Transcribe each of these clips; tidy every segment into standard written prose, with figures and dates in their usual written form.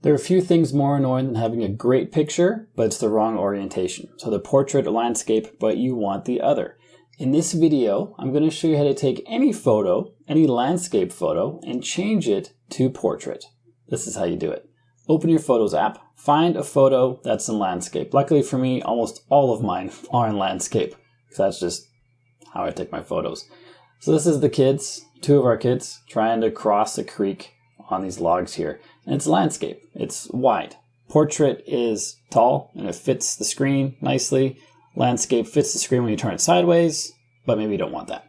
There are a few things more annoying than having a great picture, but it's the wrong orientation. So the portrait or landscape, but you want the other. In this video, I'm going to show you how to take any photo, any landscape photo, and change it to portrait. This is how you do it. Open your Photos app, find a photo that's in landscape. Luckily for me, almost all of mine are in landscape, because that's just how I take my photos. So this is the kids, two of our kids, trying to cross a creek on these logs here. And it's landscape, it's wide. Portrait is tall and it fits the screen nicely. Landscape fits the screen when you turn it sideways, but maybe you don't want that.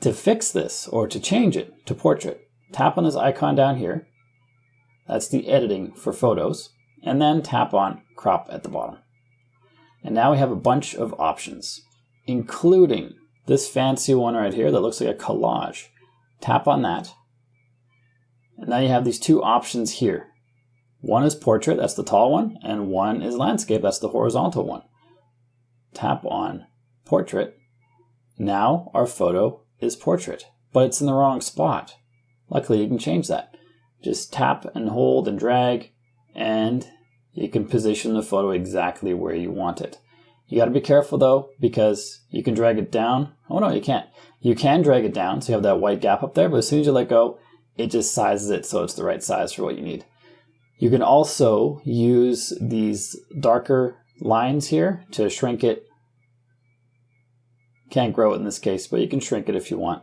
To fix this or to change it to portrait, tap on this icon down here. That's the editing for photos. And then tap on crop at the bottom. And now we have a bunch of options, including this fancy one right here that looks like a collage. Tap on that. And now you have these two options here. One is portrait, that's the tall one, and one is landscape, that's the horizontal one. Tap on portrait. Now our photo is portrait, but it's in the wrong spot. Luckily you can change that. Just tap and hold and drag, and you can position the photo exactly where you want it. You got to be careful though, because you can drag it down. Oh no, you can't. You can drag it down, so you have that white gap up there, but as soon as you let go, it just sizes it so it's the right size for what you need. You can also use these darker lines here to shrink it. Can't grow it in this case, but you can shrink it if you want.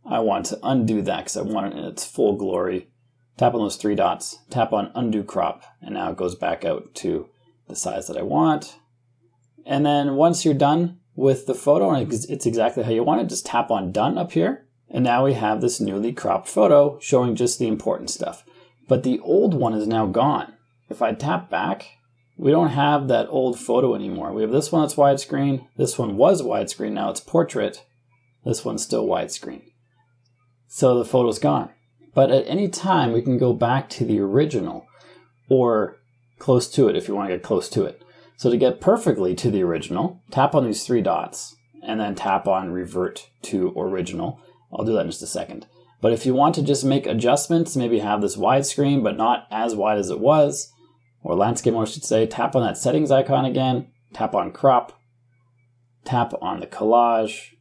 I want to undo that because I want it in its full glory. Tap on those three dots, tap on undo crop, and now it goes back out to the size that I want. And then once you're done with the photo and it's exactly how you want it, just tap on done up here. And now we have this newly cropped photo showing just the important stuff. But the old one is now gone. If I tap back, we don't have that old photo anymore. We have this one that's widescreen. This one was widescreen, now it's portrait. This one's still widescreen. So the photo's gone. But at any time, we can go back to the original or close to it if you want to get close to it. So to get perfectly to the original, tap on these three dots and then tap on revert to original. I'll do that in just a second. But if you want to just make adjustments, maybe have this widescreen but not as wide as it was, or landscape mode I should say, tap on that settings icon again, tap on crop, tap on the collage,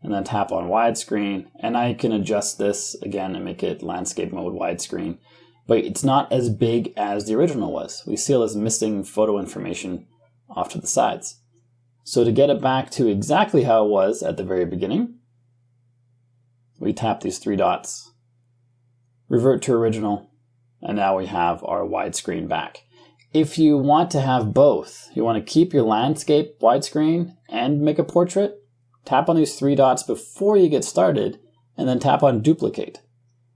and then tap on widescreen. And I can adjust this again and make it landscape mode widescreen. But it's not as big as the original was. We see all this missing photo information off to the sides. So to get it back to exactly how it was at the very beginning, we tap these three dots, revert to original, and now we have our widescreen back. If you want to have both, you want to keep your landscape widescreen and make a portrait, tap on these three dots before you get started, and then tap on duplicate.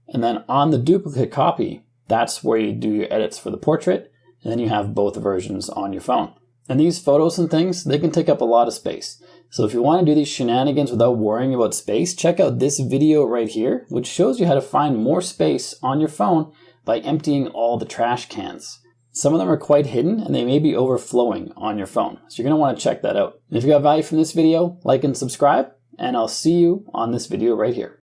And then on the duplicate copy, that's where you do your edits for the portrait, and then you have both versions on your phone. And these photos and things, they can take up a lot of space. So if you want to do these shenanigans without worrying about space, check out this video right here, which shows you how to find more space on your phone by emptying all the trash cans. Some of them are quite hidden and they may be overflowing on your phone. So you're going to want to check that out. And if you got value from this video, like and subscribe, and I'll see you on this video right here.